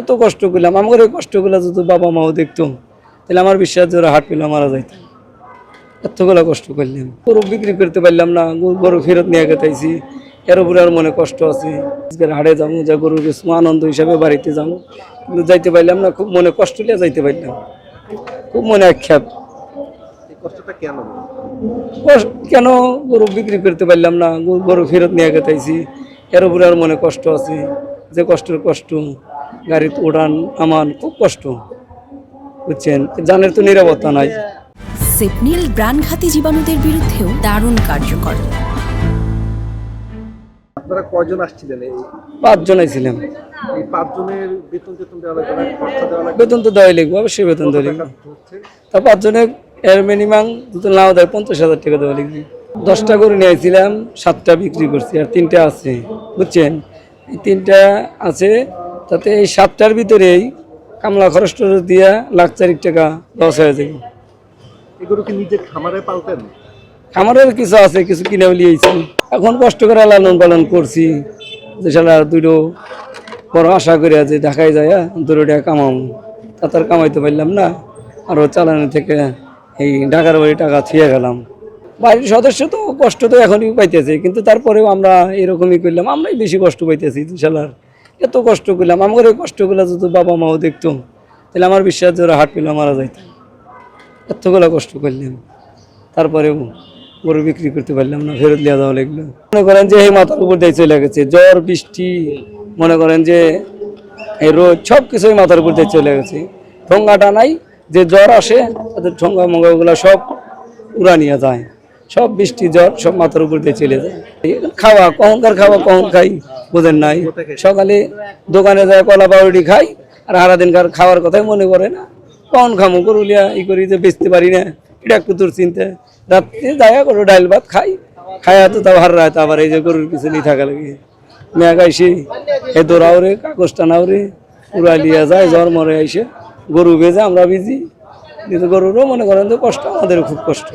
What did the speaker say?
এত কষ্ট করলাম, আমার এই কষ্টগুলো যদি বাবা মাও দেখতো তাহলে আমার বিশ্বাস যে ওরা হাট পেলে মারা যাইত। এতগুলো কষ্ট করলাম, গরু বিক্রি করতে পারলাম না, গরু ফেরত নিয়ে গেতেছি, এর উপরে আর মনে কষ্ট আছে। হাটে যাবো, যা গরুর কিছু আনন্দ হিসাবে বাড়িতে যাবো, কিন্তু যাইতে পারলাম না, খুব মনে কষ্ট নিয়ে যাইতে পারলাম, খুব মনে আক্ষেপ। কেন গরু বিক্রি করতে পারলাম না, গরু ফেরত নিয়ে গেতেছি, এর উপরে আর মনে কষ্ট আছে। যে কষ্টের কষ্ট, গাড়িতে ওড়ান নামান খুব কষ্ট, বুঝছেন, জানের তো নিরাপত্তা নাই। সেপনিল প্রাণঘাতী জীবাণুদের বিরুদ্ধেও দারুণ কার্যকর। আপনারা কয়জন আসছিলেন? এই 5 জনই ছিলাম। এই 5 জনের বেতন দেওয়া লাগবে না? খরচা দেওয়া লাগবে? বেতন তো দেওয়াই লাগবে, অবশ্যই বেতন দেওয়া লাগবে। তা 5 জনের এর মিনিমাম যদি নাও দেয় 50,000 টাকা দেওয়া লাগবে। 10টা গরু নিয়েছিলাম, 7টা বিক্রি করছি, আর 3টা আছে, বুঝছেন। এই 3টা আছে, তাতে এই 7টার ভিতরেই কামলা খরচ টরচ দিয়া লাখ 4 টাকা লস হয়ে যাবে। এগুলো কি নিজের খামারে পালতেন? খামারের কিছু আছে, কিছু কিনে লিয়েছি। এখন কষ্ট করে লালন পালন করছি, যে সালা আর 2টো বড় আশা করে আছে ঢাকায় যায় 2 টাকা কামাম, তা তার কামাইতে পারলাম না। আরও চালানো থেকে এই ঢাকার বাড়ি টাকা ছুঁয়ে গেলাম। বাড়ির সদস্য তো কষ্ট তো এখনই পাইতেছে, কিন্তু তারপরেও আমরা এরকমই করলাম, আমরাই বেশি কষ্ট পাইতেছি। শালার এত কষ্ট করলাম, আমার এই কষ্টগুলো যদি বাবা মাও দেখতো তাহলে আমার বিশ্বাস যে ওরা হাট পেলে মারা যাইত। এতগুলো কষ্ট করলাম, তারপরেও গরু বিক্রি করতে পারলাম না, ফেরত লিয়া যাওয়া লাগলো। মনে করেন যে এই মাথার উপর দিয়ে চলে গেছে, জ্বর বৃষ্টি, মনে করেন যে এই রোদ, সব কিছুই মাথার উপর দিয়ে চলে গেছে। ঠোঙ্গাটা নাই, যে জ্বর আসে তাদের ঠোঙ্গা মঙ্গাগুলো সব উড়া নিয়ে যায়, সব বৃষ্টি জ্বর সব মাথার উপর দিয়ে চলে যায়। খাওয়া কখনকার খাওয়া কখন খাই বোঝেন নাই। সকালে দোকানে যায় কলা পাউরুটি খাই, আর সারাদিনকার খাওয়ার কথাই মনে করে না, কখন খামো গরুলিয়া ই করি যে বেচতে পারি না, এটা একটু তোর চিন্তা। রাত্রে যায় গরু ডাইল ভাত খাই, খায়া তো তাও হার রাত আবার এই যে গরুর পিছনেই থাকা লাগে। মেঘ আইসে এ দৌড়াও রে, কাগজ টানাও রে, উড়া লিয়া যায়, জ্বর মরে আইসে, গরু ভেজে আমরা ভিজি, কিন্তু গরুরও মনে করেন যে কষ্ট, আমাদেরও খুব কষ্ট।